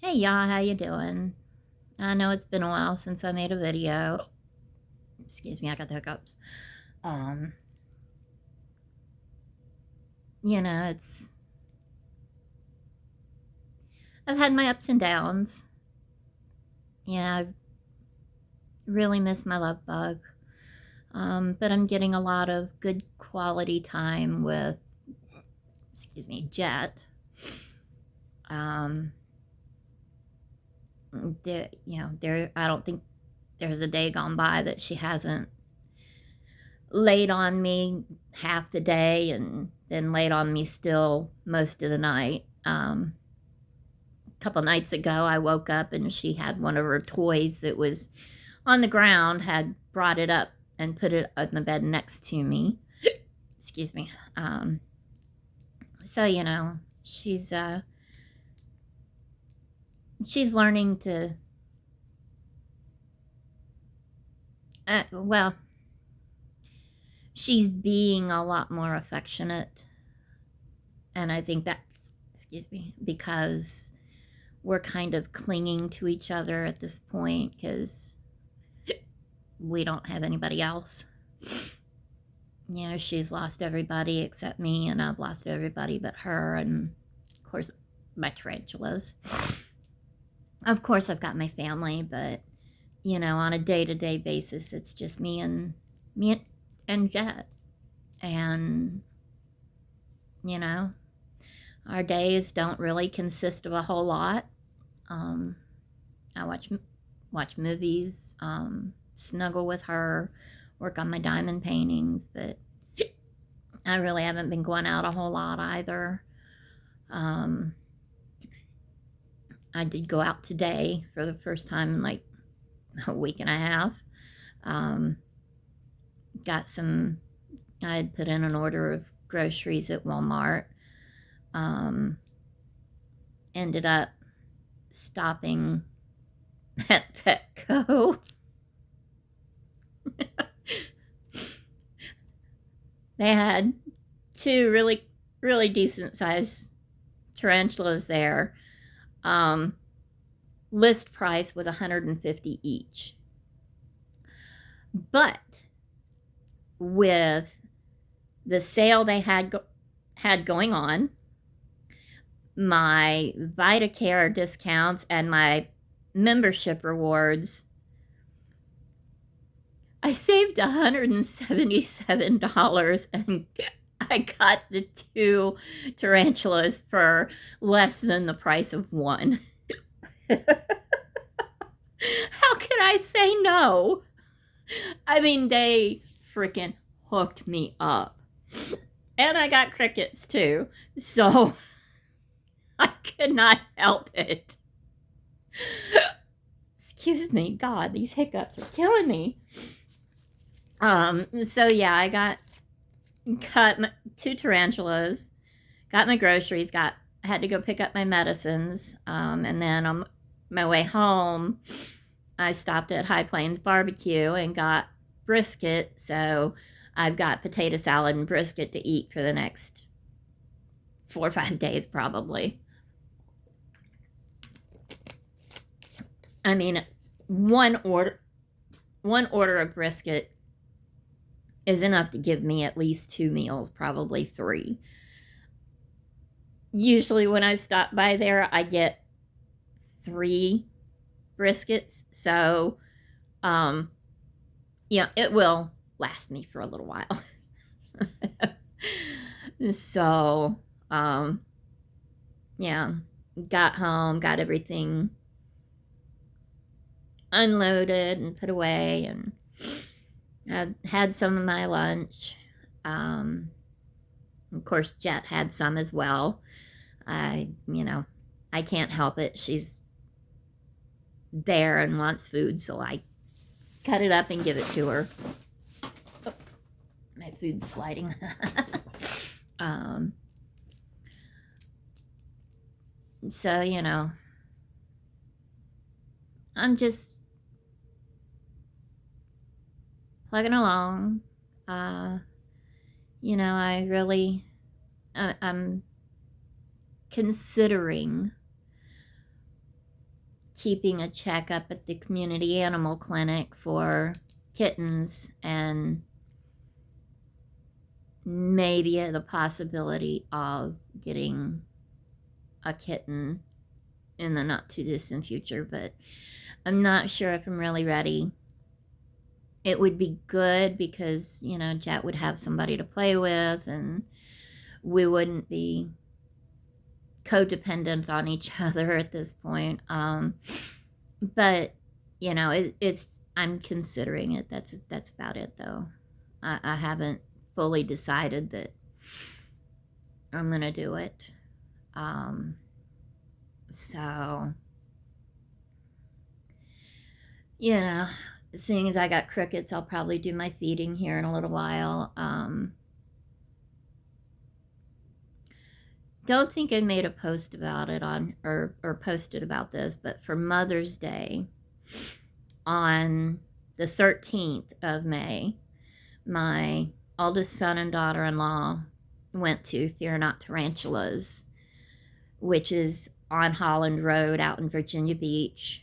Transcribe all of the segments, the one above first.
Hey y'all, how you doing? I know it's been a while since I made a video. Excuse me, I got the hiccups. Um, it's I've had my ups and downs. Yeah, I really miss my love bug. But I'm getting a lot of good quality time with, excuse me, Jet. Um, there. I don't think there's a day gone by that she hasn't laid on me half the day and then laid on me still most of the night. A couple nights ago, I woke up and she had one of her toys that was on the ground, had brought it up and put it on the bed next to me. Excuse me. So she's learning to. Well, she's being a lot more affectionate, and I think that's, excuse me, because we're kind of clinging to each other at this point because we don't have anybody else. She's lost everybody except me, and I've lost everybody but her, and of course, my tarantulas. Of course, I've got my family, but on a day-to-day basis, it's just me and Jet, and you know, our days don't really consist of a whole lot. Um, I watch movies, snuggle with her, work on my diamond paintings, but I really haven't been going out a whole lot either. Um, I did go out today for the first time in like a week and a half. Um, got some, I had put in an order of groceries at Walmart. Um, ended up stopping at Petco. They had two really, really decent sized tarantulas there. Um, List price was 150 each. But with the sale they had going on, my VitaCare discounts and my membership rewards, I saved $177 and I got the two tarantulas for less than the price of one. How could I say no? I mean, they freaking hooked me up. And I got crickets too. So I could not help it. Excuse me, God, these hiccups are killing me. So yeah, I got my two tarantulas, got my groceries, had to go pick up my medicines, and then on my way home, I stopped at High Plains Barbecue and got brisket. So I've got potato salad and brisket to eat for the next 4 or 5 days, probably. I mean, one order of brisket is enough to give me at least 2 meals, probably 3. Usually, when I stop by there, I get 3 briskets. So, um, it will last me for a little while. So, um, yeah, got home, got everything unloaded and put away, and had some of my lunch. Of course, Jet had some as well. I can't help it. She's there and wants food, so I cut it up and give it to her. Oh, my food's sliding. um, so, I'm just plugging along. Uh, I really, I'm considering keeping a checkup at the community animal clinic for kittens, and maybe the possibility of getting a kitten in the not too distant future, but I'm not sure if I'm really ready. It would be good because, you know, Jet would have somebody to play with and we wouldn't be codependent on each other at this point. But, you know, I'm considering it. That's about it, though. I haven't fully decided that I'm going to do it. So, you know, seeing as I got crickets, I'll probably do my feeding here in a little while. Don't think I made a post about it or posted about this, but for Mother's Day on the 13th of May, my oldest son and daughter-in-law went to Fear Not Tarantulas, which is on Holland Road out in Virginia Beach,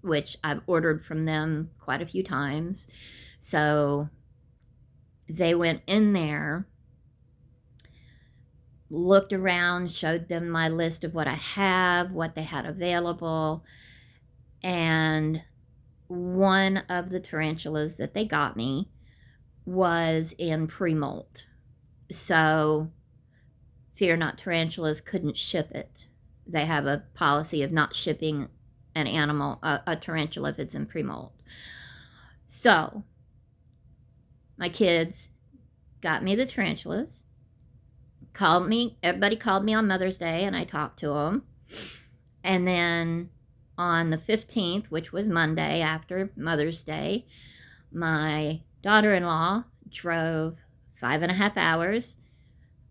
which I've ordered from them quite a few times. So they went in there, looked around, showed them my list of what I have, what they had available, and one of the tarantulas that they got me was in pre-molt. So Fear Not Tarantulas couldn't ship it. They have a policy of not shipping an animal, a tarantula, if it's in pre-molt. So my kids got me the tarantulas, called me, everybody called me on Mother's Day, and I talked to them. And then on the 15th, which was Monday after Mother's Day, my daughter-in-law drove 5.5 hours,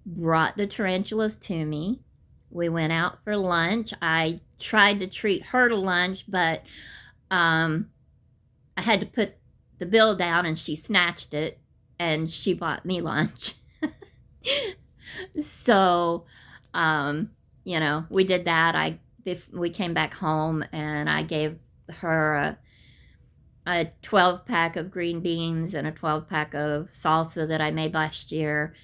brought the tarantulas to me. We went out for lunch. I tried to treat her to lunch, but I had to put the bill down and she snatched it and she bought me lunch. So, you know, we did that. We came back home and I gave her a 12-pack of green beans and a 12-pack of salsa that I made last year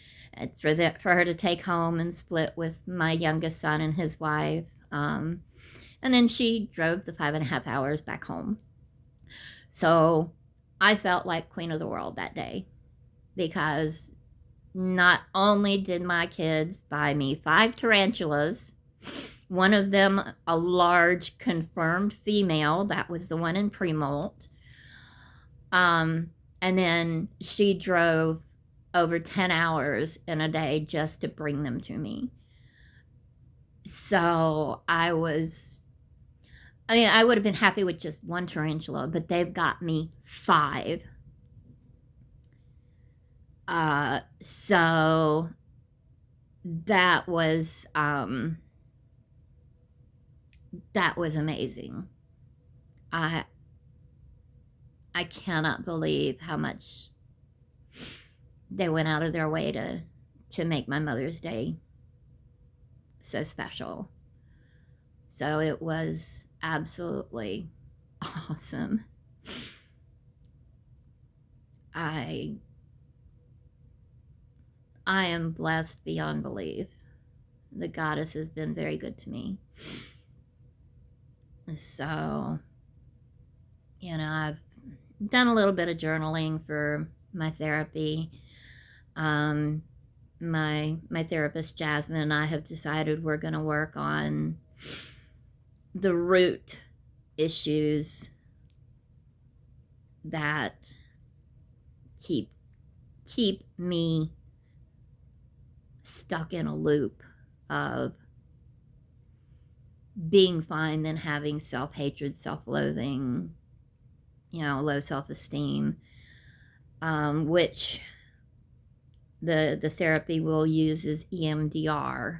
for her to take home and split with my youngest son and his wife. And then she drove the 5.5 hours back home. So I felt like queen of the world that day, because not only did my kids buy me 5 tarantulas, one of them a large confirmed female, that was the one in pre-molt, and then she drove over 10 hours in a day just to bring them to me. So I would have been happy with just one tarantula, but they've got me 5. So that was amazing. I cannot believe how much they went out of their way to make my Mother's Day so special. So it was absolutely awesome. I am blessed beyond belief. The goddess has been very good to me. So, you know, I've done a little bit of journaling for my therapy. My therapist Jasmine and I have decided we're going to work on the root issues that keep me stuck in a loop of being fine, then having self-hatred, self-loathing, you know, low self-esteem, which the therapy we'll use is EMDR.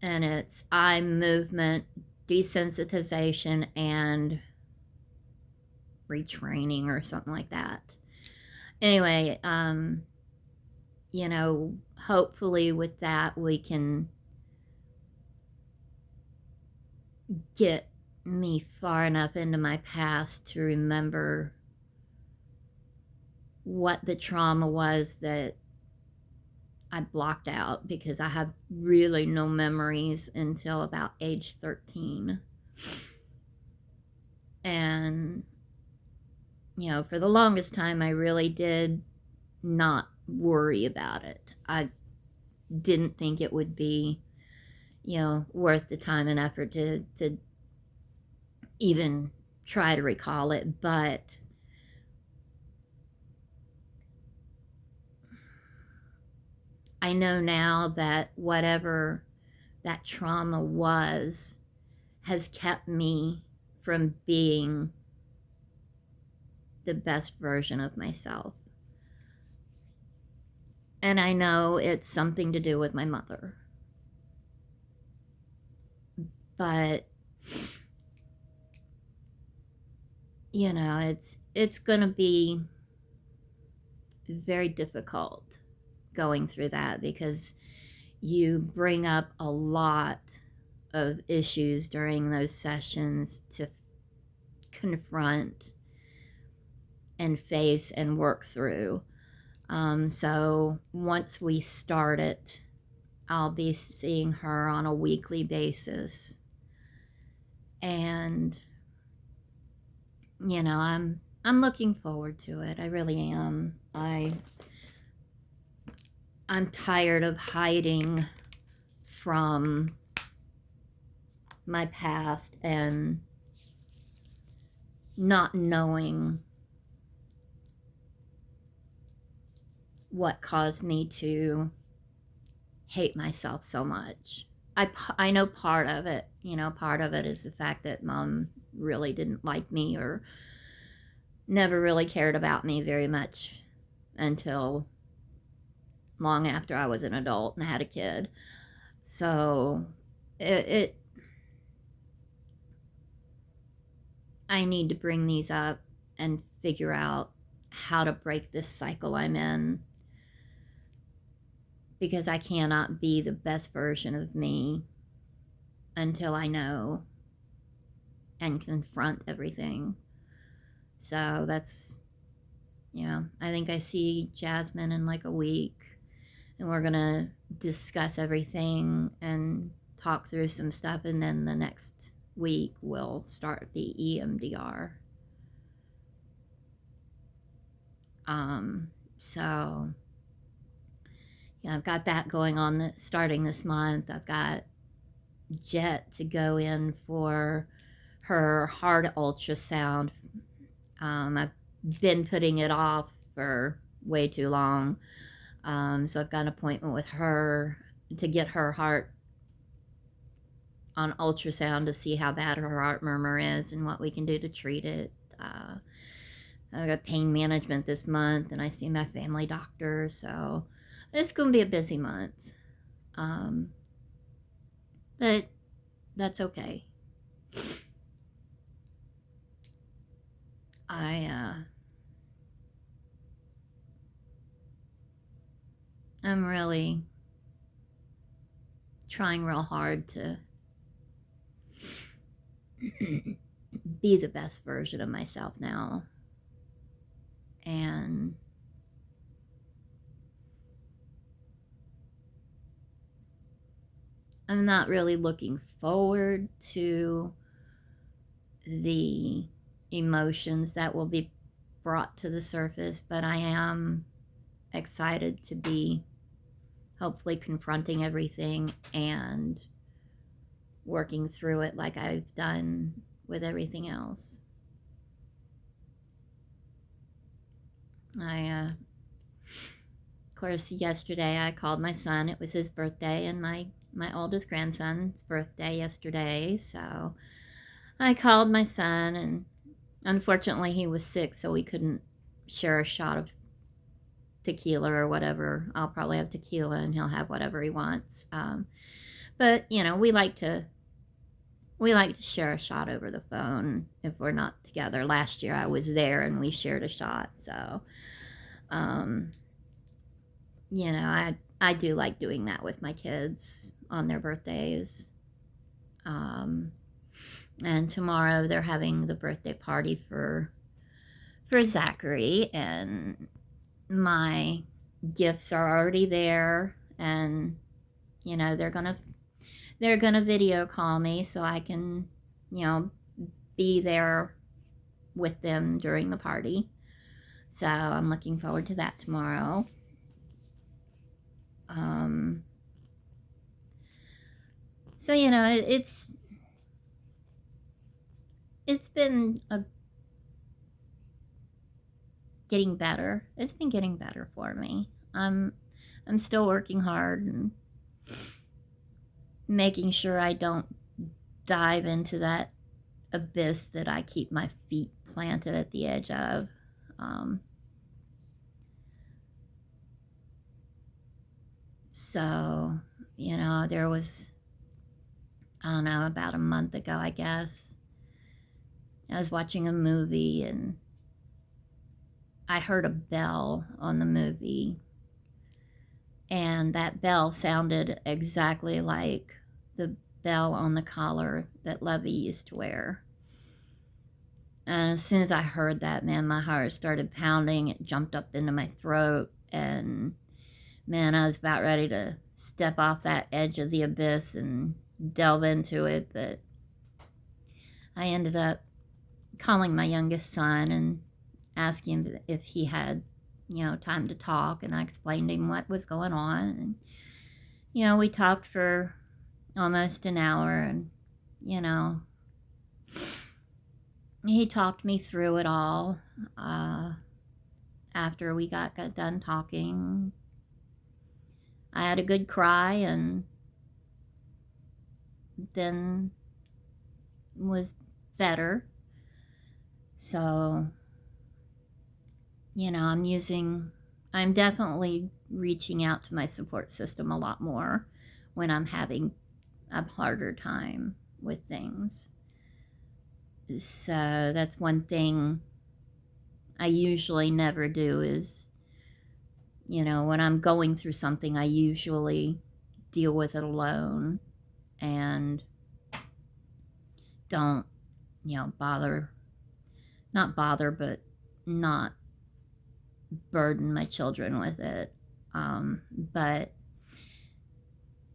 And it's eye movement desensitization and retraining or something like that. Anyway, you know, hopefully with that we can get me far enough into my past to remember what the trauma was that I blocked out, because I have really no memories until about age 13. And, for the longest time, I really did not worry about it. I didn't think it would be, worth the time and effort to even try to recall it. But I know now that whatever that trauma was has kept me from being the best version of myself. And I know it's something to do with my mother. But, it's going to be very difficult going through that, because you bring up a lot of issues during those sessions to confront and face and work through. So once we start it, I'll be seeing her on a weekly basis. And, I'm looking forward to it. I really am. I'm tired of hiding from my past and not knowing what caused me to hate myself so much. I know part of it, part of it is the fact that Mom really didn't like me, or never really cared about me very much until long after I was an adult and had a kid. So I need to bring these up and figure out how to break this cycle I'm in, because I cannot be the best version of me until I know and confront everything. So that's, I think I see Jasmine in like a week, and we're going to discuss everything and talk through some stuff, and then the next week we'll start the EMDR. So I've got that going on starting this month. I've got Jet to go in for her heart ultrasound. I've been putting it off for way too long. So I've got an appointment with her to get her heart on ultrasound to see how bad her heart murmur is and what we can do to treat it. I've got pain management this month, and I see my family doctor, so it's going to be a busy month. But that's okay. I'm really trying real hard to be the best version of myself now. And I'm not really looking forward to the emotions that will be brought to the surface, but I am excited to be hopefully confronting everything and working through it like I've done with everything else. Of course, yesterday I called my son. It was his birthday, and my oldest grandson's birthday yesterday. So I called my son, and unfortunately he was sick, so we couldn't share a shot of tequila or whatever. I'll probably have tequila, and he'll have whatever he wants. But we like to share a shot over the phone if we're not together. Last year I was there and we shared a shot. So, I do like doing that with my kids on their birthdays. And tomorrow they're having the birthday party for Zachary, and my gifts are already there, and they're gonna video call me so I can, be there with them during the party. So I'm looking forward to that tomorrow. Um, so it's been getting better. It's been getting better for me. I'm still working hard and making sure I don't dive into that abyss that I keep my feet planted at the edge of. Um, so, there was, I don't know, about a month ago, I guess, I was watching a movie and I heard a bell on the movie, and that bell sounded exactly like the bell on the collar that Lovey used to wear. And as soon as I heard that, man, my heart started pounding. It jumped up into my throat, and man, I was about ready to step off that edge of the abyss and delve into it, but I ended up calling my youngest son and asking him if he had, time to talk, and I explained to him what was going on, and we talked for almost an hour, and he talked me through it all. After we got done talking, I had a good cry, and then was better. So, I'm definitely reaching out to my support system a lot more when I'm having a harder time with things. So that's one thing I usually never do is, when I'm going through something, I usually deal with it alone and don't, not bother, but not burden my children with it. But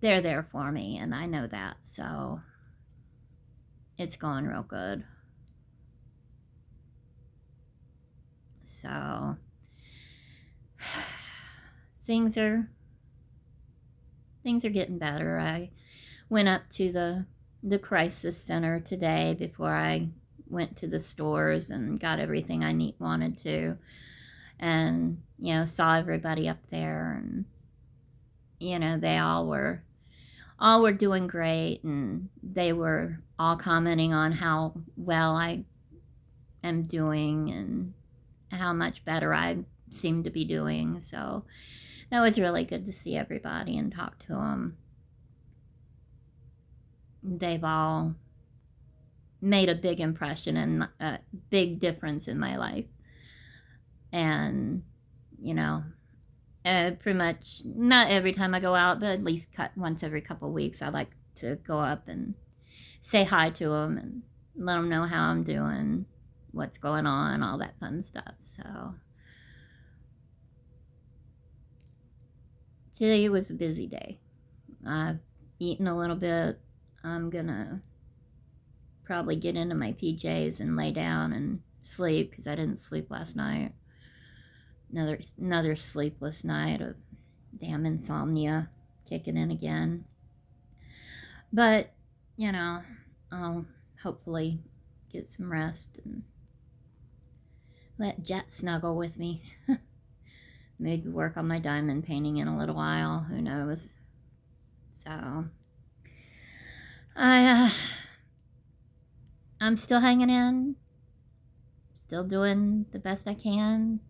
they're there for me, and I know that, so it's going real good. So things are getting better. I went up to the crisis center today before I went to the stores and got everything I wanted to, and saw everybody up there, and they all were doing great, and they were all commenting on how well I am doing and how much better I seem to be doing. So that was really good to see everybody and talk to them. They've all made a big impression and a big difference in my life. And, pretty much not every time I go out, but at least once every couple of weeks, I like to go up and say hi to them and let them know how I'm doing, what's going on, all that fun stuff. So today was a busy day. I've eaten a little bit. I'm gonna probably get into my PJs and lay down and sleep because I didn't sleep last night. Another sleepless night of damn insomnia kicking in again. But I'll hopefully get some rest and let Jet snuggle with me. Maybe work on my diamond painting in a little while. Who knows? So I'm still hanging in, still doing the best I can,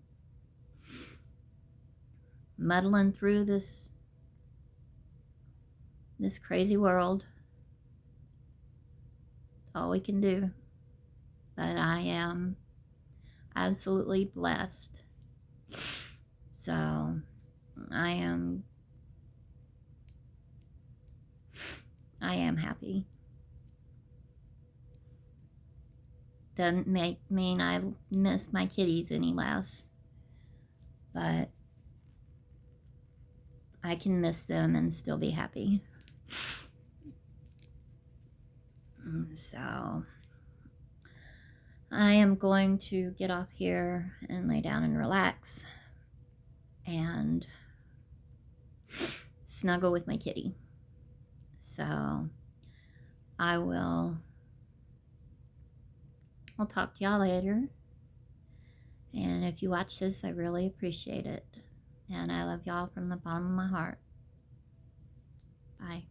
muddling through this crazy world. All we can do. But I am absolutely blessed. So I am happy. doesn't mean I miss my kitties any less, but I can miss them and still be happy. So I am going to get off here and lay down and relax and snuggle with my kitty. So I'll talk to y'all later. And if you watch this, I really appreciate it. And I love y'all from the bottom of my heart. Bye.